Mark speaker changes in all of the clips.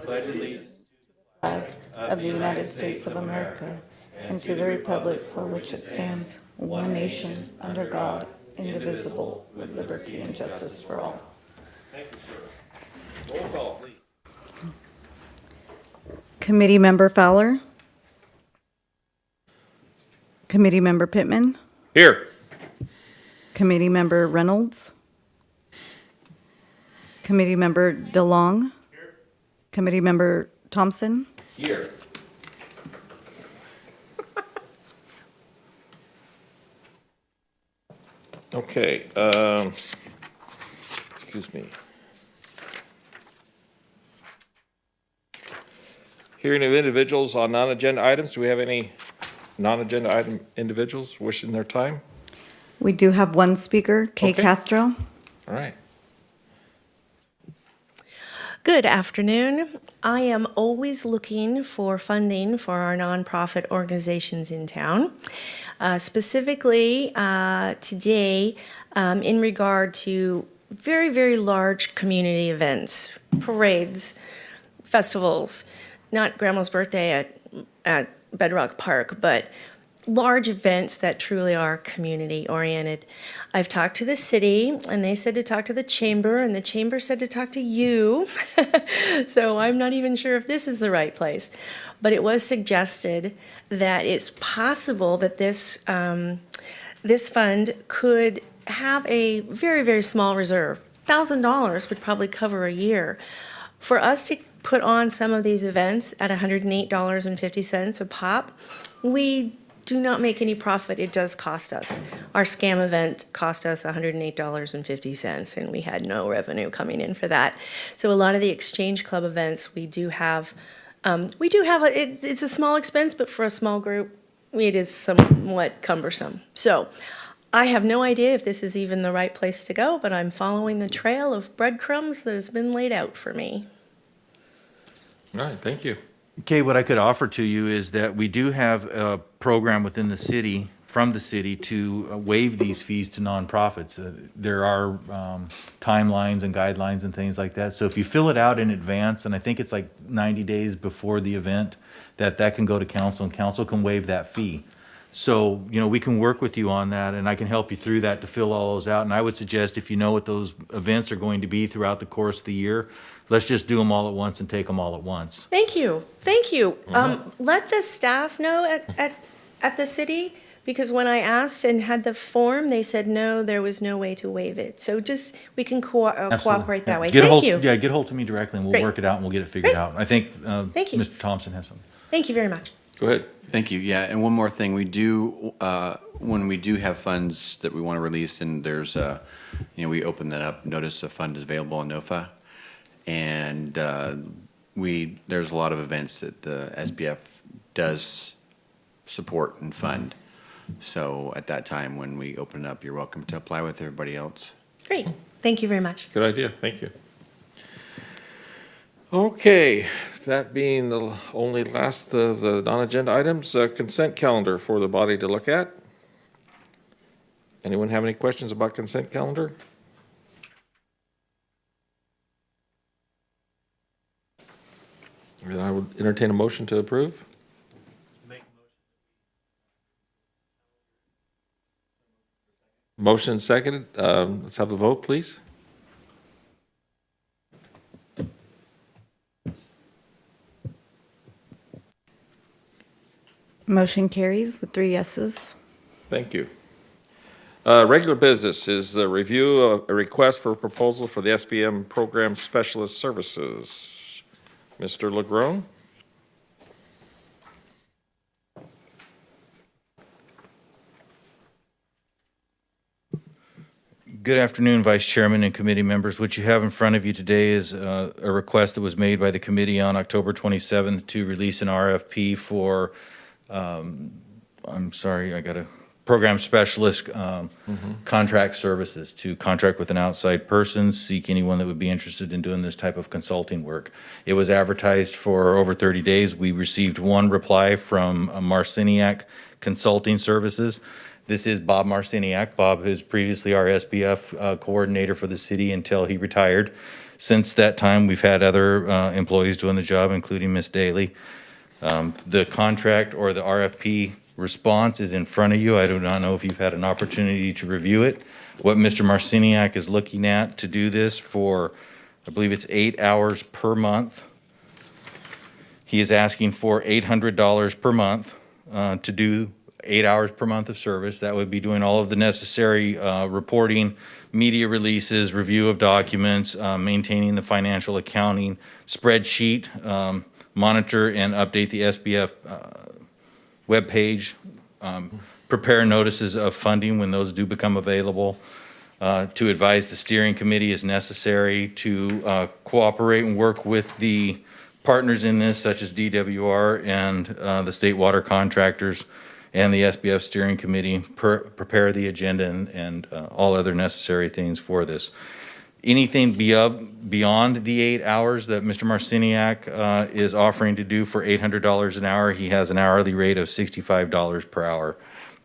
Speaker 1: pledge allegiance
Speaker 2: flag of the United States of America and to the republic for which it stands, one nation, under God, indivisible, with liberty and justice for all.
Speaker 1: Thank you, sir. Roll call, please.
Speaker 2: Committee Member Fowler? Committee Member Pittman?
Speaker 1: Here.
Speaker 2: Committee Member Reynolds? Committee Member DeLong? Here. Committee Member Thompson?
Speaker 1: Here. Okay, excuse me. Hearing of individuals on non-agenda items. Do we have any non-agenda item individuals wishing their time?
Speaker 2: We do have one speaker, Kay
Speaker 1: Okay.
Speaker 2: Castro.
Speaker 1: All right.
Speaker 3: Good afternoon. I am always looking for funding for our nonprofit organizations in town. Specifically, today, in regard to very, very large community events, parades, festivals, not Grandma's birthday at Bedrock Park, but large events that truly are community oriented. I've talked to the city and they said to talk to the chamber and the chamber said to talk to you. So I'm not even sure if this is the right place, but it was suggested that it's possible that this fund could have a very, very small reserve. $1,000 would probably cover a year. For us to put on some of these events at $108.50 a pop, we do not make any profit. It does cost us. Our scam event cost us $108.50, and we had no revenue coming in for that. So a lot of the Exchange Club events, we do have it's a small expense, but for a small group, it is somewhat cumbersome. So I have no idea if this is even the right place to go, but I'm following the trail of breadcrumbs that has been laid out for me.
Speaker 1: All right, thank you.
Speaker 4: Okay, what I could offer to you is that we do have a program within the city, from the city, to waive these fees to nonprofits. There are timelines and guidelines and things like that. So if you fill it out in advance, and I think it's like 90 days before the event, that can go to council, and council can waive that fee. So, we can work with you on that, and I can help you through that to fill all those out. And I would suggest, if you know what those events are going to be throughout the course of the year, let's just do them all at once and take them all at once.
Speaker 3: Thank you. Let the staff know at the city, because when I asked and had the form, they said no, there was no way to waive it. So just, we can cooperate that way. Thank you.
Speaker 4: Yeah, get hold to me directly, and we'll
Speaker 3: Great.
Speaker 4: work it out, and we'll get it figured out. I think
Speaker 3: Thank you.
Speaker 4: Mr. Thompson has something.
Speaker 3: Thank you very much.
Speaker 1: Go ahead.
Speaker 5: Thank you. Yeah, and one more thing, we do, when we do have funds that we want to release, and there's we open that up, notice a fund is available on NOFA, and there's a lot of events that the SBF does support and fund. So at that time, when we open it up, you're welcome to apply with everybody else.
Speaker 3: Great. Thank you very much.
Speaker 1: Good idea, thank you. Okay, that being the only last of the non-agenda items, consent calendar for the body to look at. Anyone have any questions about consent calendar? Then I would entertain a motion to approve. Motion seconded. Let's have a vote, please.
Speaker 2: Motion carries with 3 yeses.
Speaker 1: Thank you. Regular business is a review of a request for a proposal for the SBM Program Specialist Services. Mr. Legrone?
Speaker 4: Good afternoon, Vice Chairman and committee members. What you have in front of you today is a request that was made by the committee on October 27th to release an RFP for, program specialist contract services, to contract with an outside person, seek anyone that would be interested in doing this type of consulting work. It was advertised for over 30 days. We received one reply from Marciniak Consulting Services. This is Bob Marciniak. Bob is previously our SBF coordinator for the city until he retired. Since that time, we've had other employees doing the job, including Ms. Daly. The contract or the RFP response is in front of you. I do not know if you've had an opportunity to review it. What Mr. Marciniak is looking at to do this for, I believe it's 8 hours per month. He is asking for $800 per month to do 8 hours per month of service. That would be doing all of the necessary reporting, media releases, review of documents, maintaining the financial accounting spreadsheet, monitor and update the SBF webpage, prepare notices of funding when those do become available, to advise the steering committee as necessary, to cooperate and work with the partners in this, such as DWR and the state water contractors and the SBF steering committee, prepare the agenda and all other necessary things for this. Anything beyond the 8 hours that Mr. Marciniak is offering to do for $800 an hour, he has an hourly rate of $65 per hour.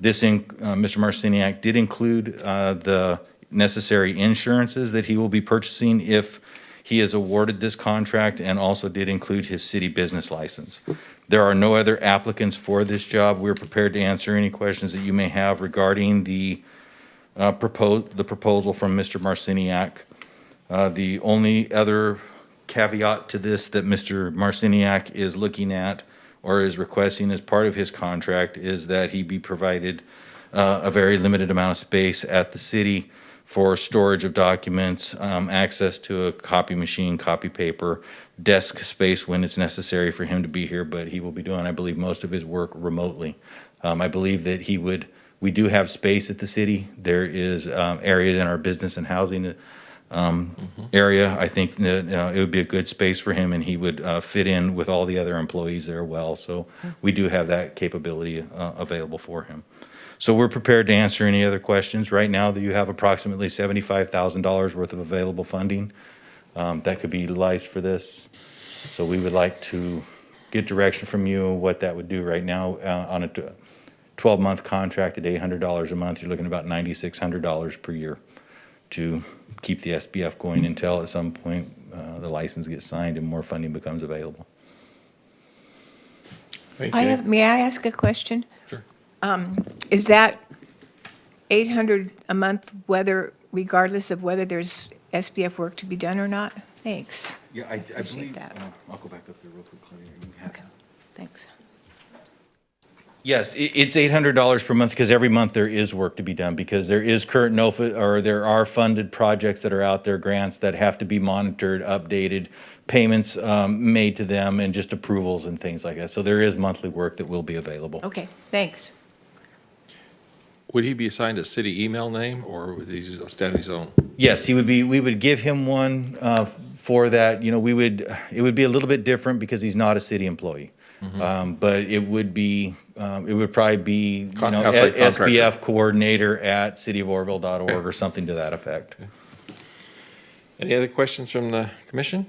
Speaker 4: Mr. Marciniak did include the necessary insurances that he will be purchasing if he is awarded this contract, and also did include his city business license. There are no other applicants for this job. We're prepared to answer any questions that you may have regarding the proposal from Mr. Marciniak. The only other caveat to this that Mr. Marciniak is looking at or is requesting as part of his contract is that he be provided a very limited amount of space at the city for storage of documents, access to a copy machine, copy paper, desk space when it's necessary for him to be here, but he will be doing, I believe, most of his work remotely. I believe that we do have space at the city. There is area in our business and housing area. I think that it would be a good space for him, and he would fit in with all the other employees there well. So we do have that capability available for him. So we're prepared to answer any other questions. Right now, you have approximately $75,000 worth of available funding that could be utilized for this. So we would like to get direction from you what that would do right now on a 12-month contract at $800 a month. You're looking at about $9,600 per year to keep the SBF going until at some point the license gets signed and more funding becomes available.
Speaker 6: May I ask a question?
Speaker 1: Sure.
Speaker 6: Is that 800 a month, regardless of whether there's SBF work to be done or not? Thanks.
Speaker 4: Yeah, I believe
Speaker 6: that.
Speaker 4: I'll go back up there real quick, Claudia. You have
Speaker 6: Okay, thanks.
Speaker 4: Yes, it's $800 per month because every month there is work to be done because there is current NOFA, or there are funded projects that are out there, grants that have to be monitored, updated, payments made to them, and just approvals and things like that. So there is monthly work that will be available.
Speaker 6: Okay, thanks.
Speaker 1: Would he be assigned a city email name, or would he stand his own?
Speaker 4: Yes, we would give him one for that. You know, it would be a little bit different because he's not a city employee. But it would probably be,
Speaker 1: Outside contractor.
Speaker 4: SBF coordinator at cityoforville.org or something to that effect.
Speaker 1: Any other questions from the commission?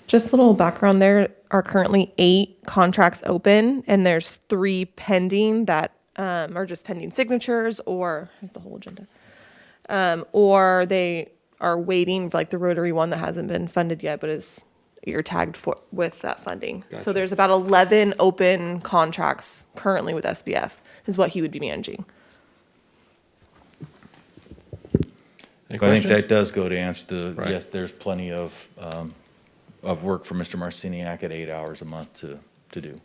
Speaker 7: Just a little background, there are currently 8 contracts open, and there's 3 pending that are just pending signatures, or here's the whole agenda, or they are waiting, like the Rotary one that hasn't been funded yet, but you're tagged with that funding.
Speaker 1: Gotcha.
Speaker 7: So there's about 11 open contracts currently with SBF, is what he would be managing.
Speaker 1: Any
Speaker 4: I think
Speaker 1: questions?
Speaker 4: that does go to answer
Speaker 1: Right.
Speaker 4: yes, there's plenty of work for Mr. Marciniak at 8 hours a month to do.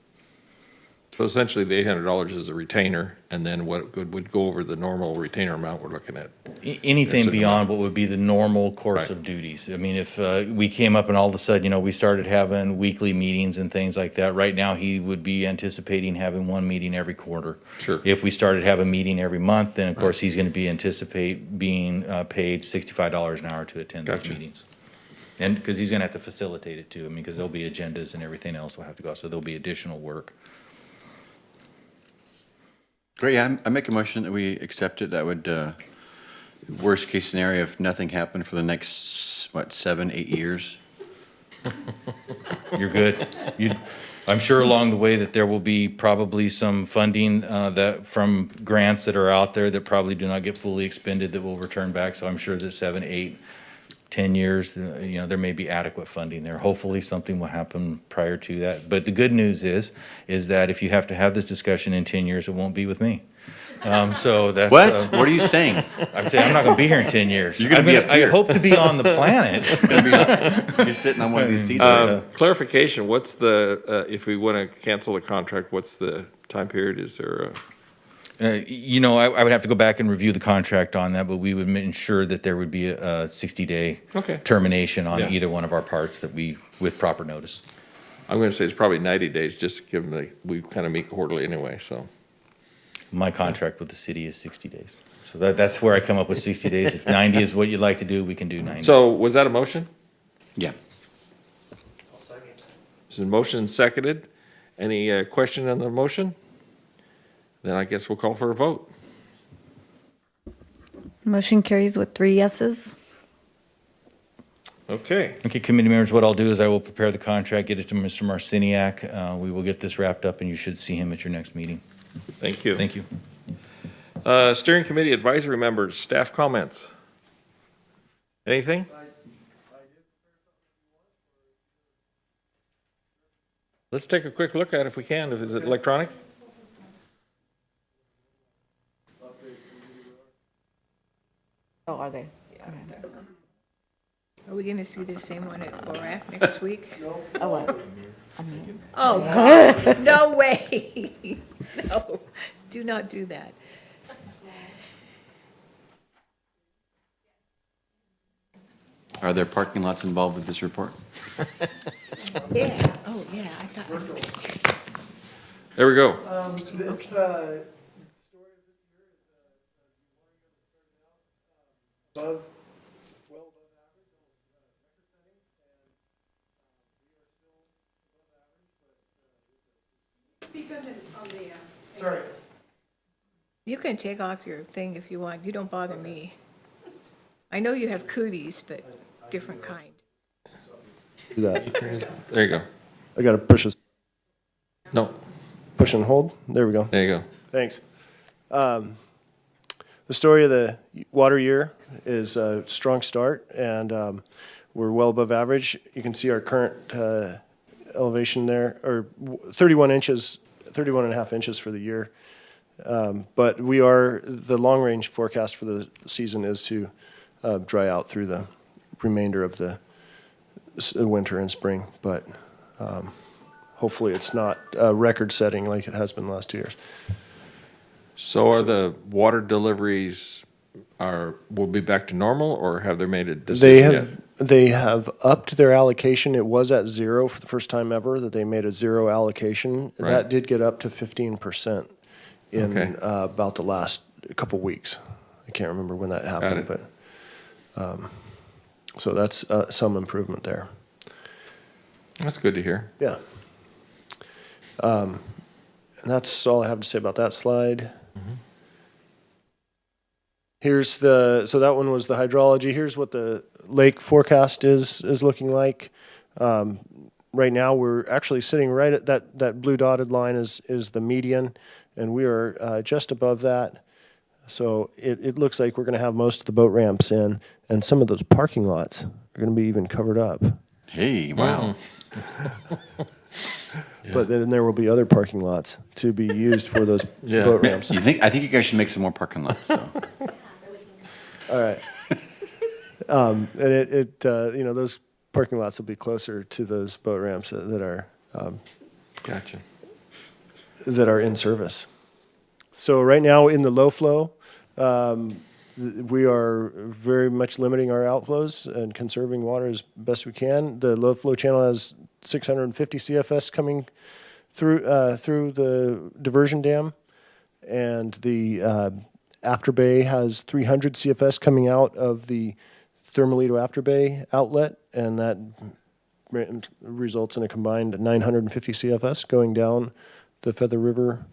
Speaker 1: So essentially, the $800 is a retainer, and then what would go over the normal retainer amount we're looking at?
Speaker 4: Anything
Speaker 1: Yes,
Speaker 4: beyond what would be the normal course
Speaker 1: Right.
Speaker 4: of duties. I mean, if we came up and all of a sudden, we started having weekly meetings and things like that, right now he would be anticipating having one meeting every quarter.
Speaker 1: Sure.
Speaker 4: If we started having a meeting every month, then of course he's going to be being paid $65 an hour to attend those
Speaker 1: Gotcha.
Speaker 4: meetings. And because he's going to have to facilitate it too. I mean, because there'll be agendas and everything else will have to go, so there'll be additional work.
Speaker 5: Great, yeah, I make a motion that we accept it. That would, worst case scenario, if nothing happened for the next, 7, 8 years?
Speaker 4: You're good. I'm sure along the way that there will be probably some funding from grants that are out there that probably do not get fully expended that will return back. So I'm sure that 7, 8 10 years, there may be adequate funding there. Hopefully, something will happen prior to that. But the good news is that if you have to have this discussion in 10 years, it won't be with me. So that's.
Speaker 5: What? What are you saying?
Speaker 4: I'm saying I'm not going to be here in 10 years.
Speaker 5: You're gonna be up
Speaker 4: I
Speaker 5: here.
Speaker 4: hope to be on the planet.
Speaker 5: You're sitting on one of these seats.
Speaker 1: Clarification, what's the, if we want to cancel the contract, what's the time period? Is there
Speaker 4: I would have to go back and review the contract on that, but we would ensure that there would be a 60-day
Speaker 1: Okay.
Speaker 4: termination on
Speaker 1: Yeah.
Speaker 4: either one of our parts with proper notice.
Speaker 1: I'm going to say it's probably 90 days, just given that we kind of meet quarterly anyway, so.
Speaker 4: My contract with the city is 60 days. So that's where I come up with 60 days. If 90 is what you'd like to do, we can do 90.
Speaker 1: So was that a motion?
Speaker 5: Yeah.
Speaker 1: Is it motion seconded? Any question on the motion? Then I guess we'll call for a vote.
Speaker 2: Motion carries with 3 yeses.
Speaker 1: Okay.
Speaker 4: Okay, committee members, what I'll do is I will prepare the contract, get it to Mr. Marciniak. We will get this wrapped up, and you should see him at your next meeting.
Speaker 1: Thank you.
Speaker 4: Thank you.
Speaker 1: Steering Committee Advisory Members, staff comments. Anything? Let's take a quick look at it if we can. Is it electronic?
Speaker 2: Oh, are they?
Speaker 6: Are we going to see the same one at ORAC next week?
Speaker 2: Oh, what?
Speaker 6: Oh, God, no way. No, do not do that.
Speaker 5: Are there parking lots involved with this report?
Speaker 6: Yeah, oh, yeah, I thought.
Speaker 1: There we go.
Speaker 6: You can take off your thing if you want. You don't bother me. I know you have cooties, but different kind.
Speaker 8: Do that.
Speaker 1: There you go.
Speaker 8: I got to push this,
Speaker 1: No,
Speaker 8: push and hold. There we go.
Speaker 1: there you go.
Speaker 8: Thanks. The story of the water year is a strong start, and we're well above average. You can see our current elevation there, or 31 inches, 31 and a half inches for the year. But the long-range forecast for the season is to dry out through the remainder of the winter and spring. But hopefully it's not record-setting like it has been the last 2 years.
Speaker 1: So are the water deliveries will be back to normal, or have they made a decision yet?
Speaker 8: They have upped their allocation. It was at 0 for the first time ever that they made a 0 allocation.
Speaker 1: Right.
Speaker 8: That did get up to 15% in
Speaker 1: Okay.
Speaker 8: about the last couple weeks. I can't remember when that happened,
Speaker 1: it.
Speaker 8: but so that's some improvement there.
Speaker 1: That's good to hear.
Speaker 8: Yeah. And that's all I have to say about that slide. Here's so that one was the hydrology. Here's what the lake forecast is looking like. Right now, we're actually sitting right at that blue dotted line is the median, and we are just above that. So it looks like we're going to have most of the boat ramps in, and some of those parking lots are going to be even covered up.
Speaker 5: Hey, wow.
Speaker 8: But then there will be other parking lots to be used for those
Speaker 1: Yeah.
Speaker 8: boat ramps.
Speaker 5: I think you guys should make some more parking lots. So.
Speaker 8: All right. And those parking lots will be closer to those boat ramps that are
Speaker 1: Gotcha.
Speaker 8: in service. So right now in the low flow, we are very much limiting our outflows and conserving water as best we can. The low flow channel has 650 CFS coming through the diversion dam, and the afterbay has 300 CFS coming out of the Thermalito afterbay outlet, and that results in a combined 950 CFS going down the Feather River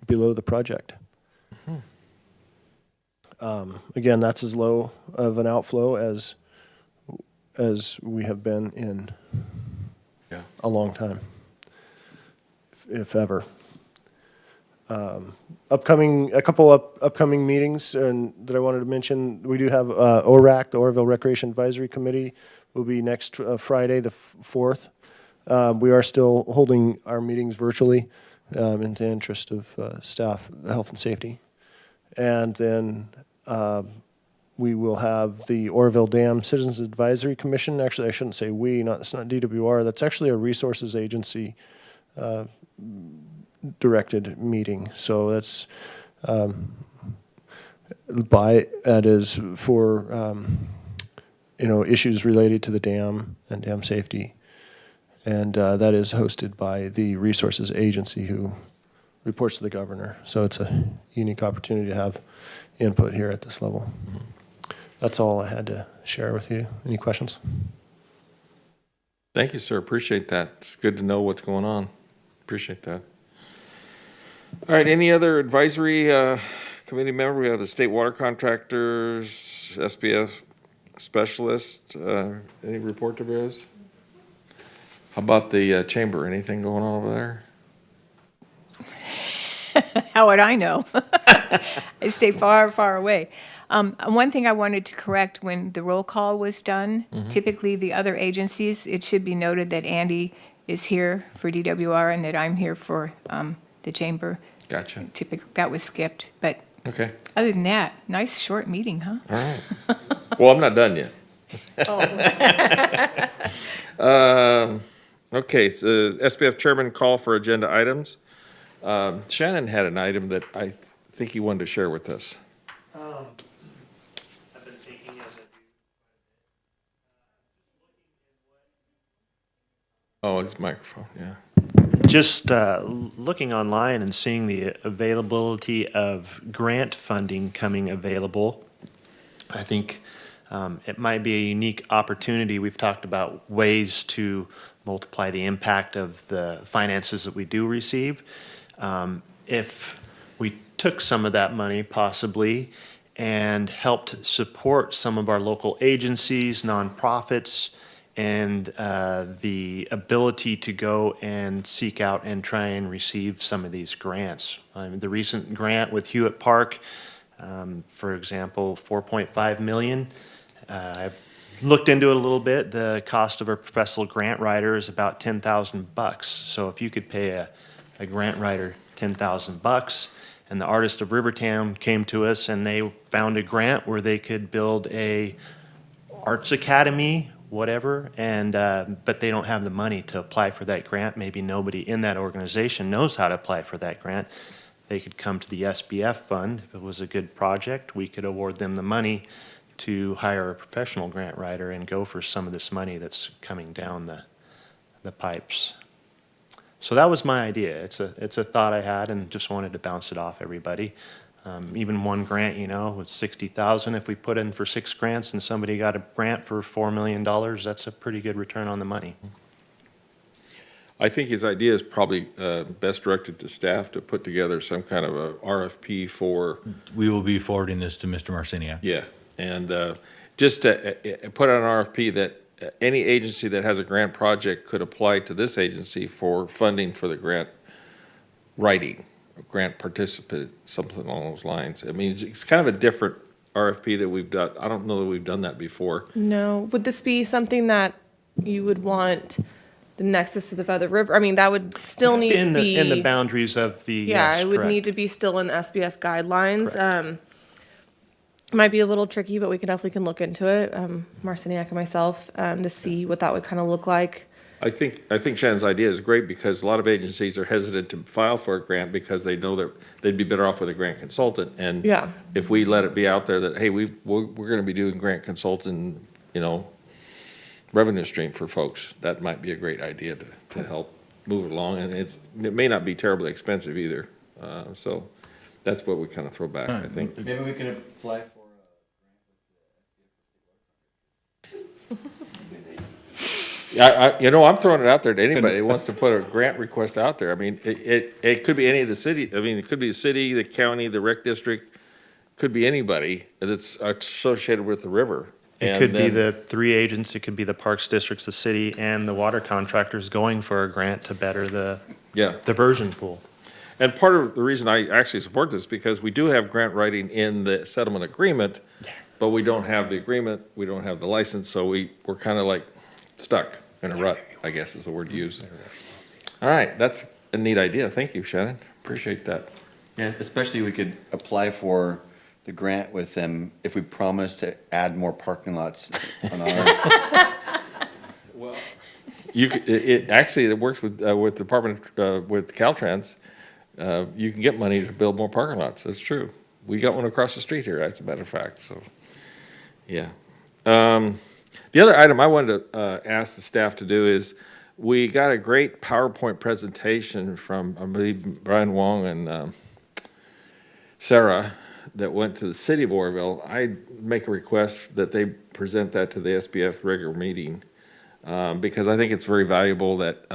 Speaker 8: below the project. Again, that's as low of an outflow as we have been in a long time, if ever. upcoming meetings and that I wanted to mention. We do have ORAC, the Oroville Recreation Advisory Committee, will be next Friday, the 4th. We are still holding our meetings virtually in the interest of staff health and safety. And then we will have the Oroville Dam Citizens Advisory Commission. Actually, I shouldn't say we, it's not DWR. That's actually a resources agency directed meeting. So that's that is for issues related to the dam and dam safety. And that is hosted by the resources agency who reports to the governor. So it's a unique opportunity to have input here at this level. That's all I had to share with you. Any questions?
Speaker 1: Thank you, sir. Appreciate that. It's good to know what's going on. Appreciate that. All right, any other advisory committee member? We have the state water contractors, SBF specialist. Any report to Biz? How about the chamber? Anything going on over there?
Speaker 6: How would I know? I stay far, far away. One thing I wanted to correct when the roll call was done, typically the other agencies, it should be noted that Andy is here for DWR and that I'm here for the chamber.
Speaker 1: Gotcha.
Speaker 6: That was skipped, but
Speaker 1: Okay.
Speaker 6: other than that, nice short meeting, huh?
Speaker 1: All right. Well, I'm not done yet. Okay, so SBF chairman call for agenda items. Shannon had an item that I think he wanted to share with us.
Speaker 9: I've been thinking as I do.
Speaker 1: Oh, his microphone, yeah.
Speaker 9: Just looking online and seeing the availability of grant funding coming available, I think it might be a unique opportunity. We've talked about ways to multiply the impact of the finances that we do receive. If we took some of that money possibly and helped support some of our local agencies, nonprofits, and the ability to go and seek out and try and receive some of these grants. The recent grant with Hewitt Park, for example, $4.5 million. I've looked into it a little bit. The cost of a professional grant writer is about $10,000. So if you could pay a grant writer $10,000, and the Artist of Rivertown came to us and they found a grant where they could build a arts academy, whatever, and but they don't have the money to apply for that grant. Maybe nobody in that organization knows how to apply for that grant. They could come to the SBF fund. If it was a good project, we could award them the money to hire a professional grant writer and go for some of this money that's coming down the pipes. So that was my idea. It's a thought I had and just wanted to bounce it off everybody. Even one grant, was $60,000. If we put in for 6 grants and somebody got a grant for $4 million, that's a pretty good return on the money.
Speaker 1: I think his idea is probably best directed to staff to put together some kind of a RFP for.
Speaker 4: We will be forwarding this to Mr. Marciniak.
Speaker 1: Yeah, and just to put out an RFP that any agency that has a grant project could apply to this agency for funding for the grant writing, grant participant, something along those lines. I mean, it's kind of a different RFP that we've done. I don't know that we've done that before.
Speaker 7: No, would this be something that you would want the nexus to the Feather River? I mean, that would still need to be.
Speaker 9: In the boundaries of the,
Speaker 7: Yeah,
Speaker 9: yes,
Speaker 7: it would
Speaker 9: correct.
Speaker 7: need to be still in the SBF guidelines. Might be a little tricky, but we definitely can look into it, Marciniak and myself, to see what that would kind of look like.
Speaker 1: I think Shannon's idea is great because a lot of agencies are hesitant to file for a grant because they know that they'd be better off with a grant consultant. And
Speaker 7: Yeah.
Speaker 1: if we let it be out there that, hey, we're going to be doing grant consultant, revenue stream for folks, that might be a great idea to help move it along. And it may not be terribly expensive either. So that's what we kind of throw back, I think.
Speaker 5: Maybe we can apply for
Speaker 1: I'm throwing it out there to anybody who wants to put a grant request out there. I mean, it could be any of the city. I mean, it could be the city, the county, the rec district, could be anybody that's associated with the river.
Speaker 9: It could be the 3 agents, it could be the parks districts, the city, and the water contractors going for a grant to better the diversion pool.
Speaker 1: And part of the reason I actually support this, because we do have grant writing in the settlement agreement, but we don't have the agreement, we don't have the license, so we're kind of like stuck in a rut, I guess is the word used. All right, that's a neat idea. Thank you, Shannon. Appreciate that.
Speaker 5: Yeah, especially we could apply for the grant with them if we promise to add more parking lots on our.
Speaker 1: You could, actually, it works with Department, with Caltrans. You can get money to build more parking lots. That's true. We got one across the street here, as a matter of fact, so, yeah. The other item I wanted to ask the staff to do is, we got a great PowerPoint presentation from, I believe, Brian Wong and Sarah that went to the city of Oroville. I make a request that they present that to the SBF regular meeting, because I think it's very valuable that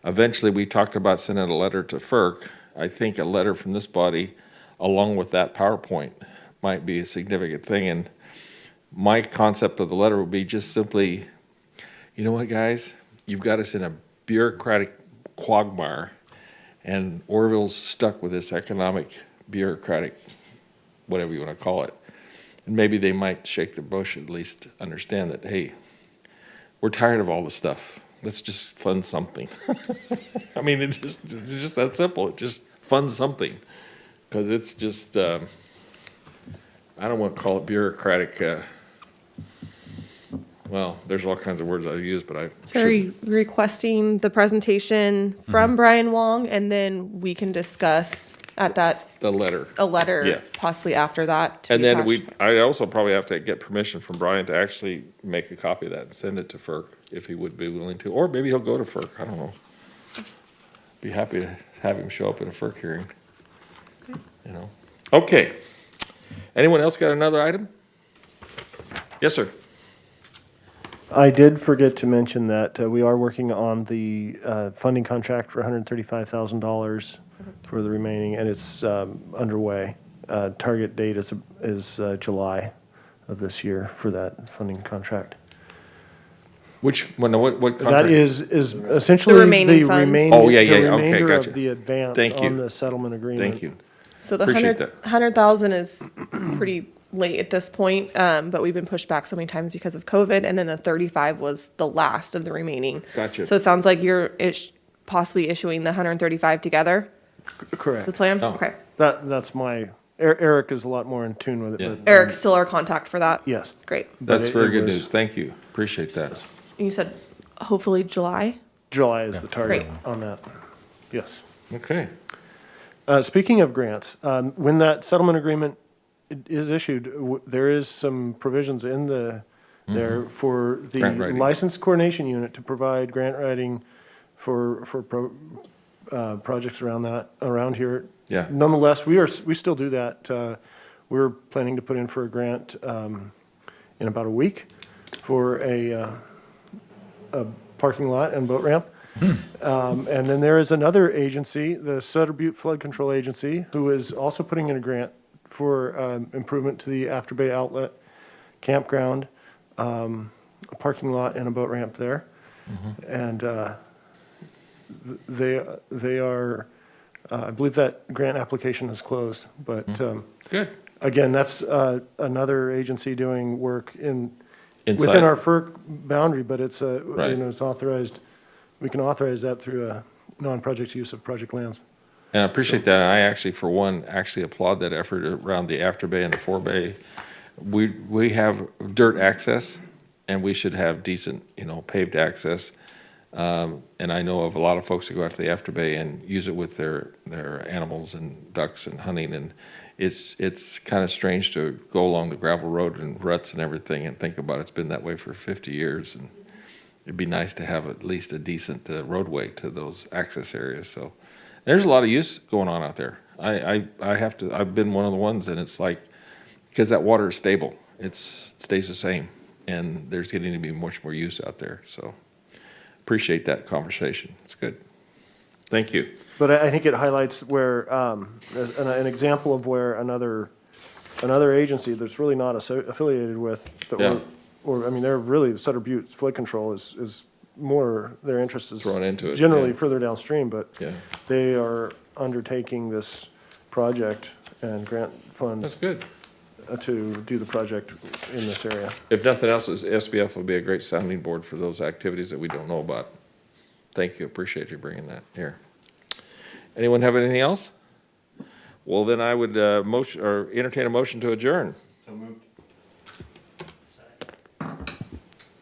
Speaker 1: eventually we talked about sending a letter to FERC. I think a letter from this body along with that PowerPoint might be a significant thing. And my concept of the letter would be just simply, you know what, guys? You've got us in a bureaucratic quagmire, and Oroville's stuck with this economic, bureaucratic, whatever you want to call it. And maybe they might shake the bush, at least understand that, hey, we're tired of all this stuff. Let's just fund something. I mean, it's just that simple. It just fund something. Because it's just, I don't want to call it bureaucratic. Well, there's all kinds of words I use, but I
Speaker 7: So are you requesting the presentation from Brian Wong, and then we can discuss at that,
Speaker 1: the letter.
Speaker 7: a letter
Speaker 1: Yes.
Speaker 7: possibly after that? to
Speaker 1: And
Speaker 7: be
Speaker 1: then
Speaker 7: attached?
Speaker 1: I also probably have to get permission from Brian to actually make a copy of that and send it to FERC if he would be willing to, or maybe he'll go to FERC, I don't know. Be happy to have him show up at a FERC hearing, you know. Okay. Anyone else got another item? Yes, sir.
Speaker 8: I did forget to mention that we are working on the funding contract for $135,000 for the remaining, and it's underway. Target date is July of this year for that funding contract.
Speaker 1: Which, what contract?
Speaker 8: That is essentially
Speaker 7: The remaining funds.
Speaker 1: Oh, yeah, yeah,
Speaker 8: the
Speaker 1: okay,
Speaker 8: remainder
Speaker 1: gotcha.
Speaker 8: of the advance
Speaker 1: Thank you.
Speaker 8: on the settlement agreement.
Speaker 1: Thank you.
Speaker 7: So the
Speaker 1: Appreciate
Speaker 7: 100,000 is pretty late at this point, but we've been pushed back so many times because of COVID, and then the 35 was the last of the remaining.
Speaker 1: Gotcha.
Speaker 7: So it sounds like you're possibly issuing the 135 together.
Speaker 8: Correct.
Speaker 7: The plan?
Speaker 1: Oh.
Speaker 7: Okay.
Speaker 8: That's my, Eric is a lot more in tune with it.
Speaker 1: Yeah.
Speaker 8: But
Speaker 7: Eric's still our contact for that?
Speaker 8: yes.
Speaker 7: Great.
Speaker 8: But
Speaker 1: That's
Speaker 8: it
Speaker 1: very good
Speaker 8: was-
Speaker 1: news. Thank you. Appreciate that.
Speaker 7: You said hopefully July?
Speaker 8: July is the target
Speaker 7: Great.
Speaker 8: on that. Yes.
Speaker 1: Okay.
Speaker 8: Speaking of grants, when that settlement agreement is issued, there is some provisions in there for the
Speaker 1: Grant writing.
Speaker 8: licensed coordination unit to provide grant writing for projects around here.
Speaker 1: Yeah.
Speaker 8: Nonetheless, we still do that. We're planning to put in for a grant in about a week for a parking lot and boat ramp. And then there is another agency, the Sutter Butte Flood Control Agency, who is also putting in a grant for improvement to the After Bay Outlet campground, a parking lot and a boat ramp there. And they are, I believe that grant application is closed, but
Speaker 1: Good.
Speaker 8: again, that's another agency doing work within
Speaker 1: Inside.
Speaker 8: our FERC boundary, but it's
Speaker 1: Right.
Speaker 8: it's authorized. We can authorize that through a non-project use of project lands.
Speaker 1: And I appreciate that. And I actually, for one, actually applaud that effort around the After Bay and the Fore Bay. We have dirt access, and we should have decent, paved access. And I know of a lot of folks that go out to the After Bay and use it with their animals and ducks and hunting. And it's kind of strange to go along the gravel road and ruts and everything and think about it's been that way for 50 years. And it'd be nice to have at least a decent roadway to those access areas. So there's a lot of use going on out there. I've been one of the ones, and it's like, because that water is stable, it stays the same, and there's getting to be much more use out there. So appreciate that conversation. It's good. Thank you.
Speaker 8: But I think it highlights where an example of where another agency that's really not affiliated with, but
Speaker 1: Yeah.
Speaker 8: they're really, the Sutter Butte Flood Control is more, their interest is
Speaker 1: Thrown into it,
Speaker 8: generally
Speaker 1: yeah.
Speaker 8: further downstream, but
Speaker 1: Yeah.
Speaker 8: they are undertaking this project and grant
Speaker 1: That's
Speaker 8: funds
Speaker 1: good.
Speaker 8: to do the project in this area.
Speaker 1: If nothing else, SBF will be a great sounding board for those activities that we don't know about. Thank you, appreciate you bringing that here. Anyone have anything else? Well, then I would motion, or entertain a motion to adjourn.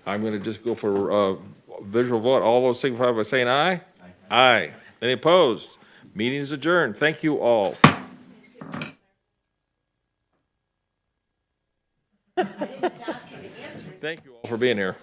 Speaker 1: I'm gonna just go for visual vote. All those signify by saying aye. Aye. Any opposed? Meeting is adjourned. Thank you all. Thank you all for being here.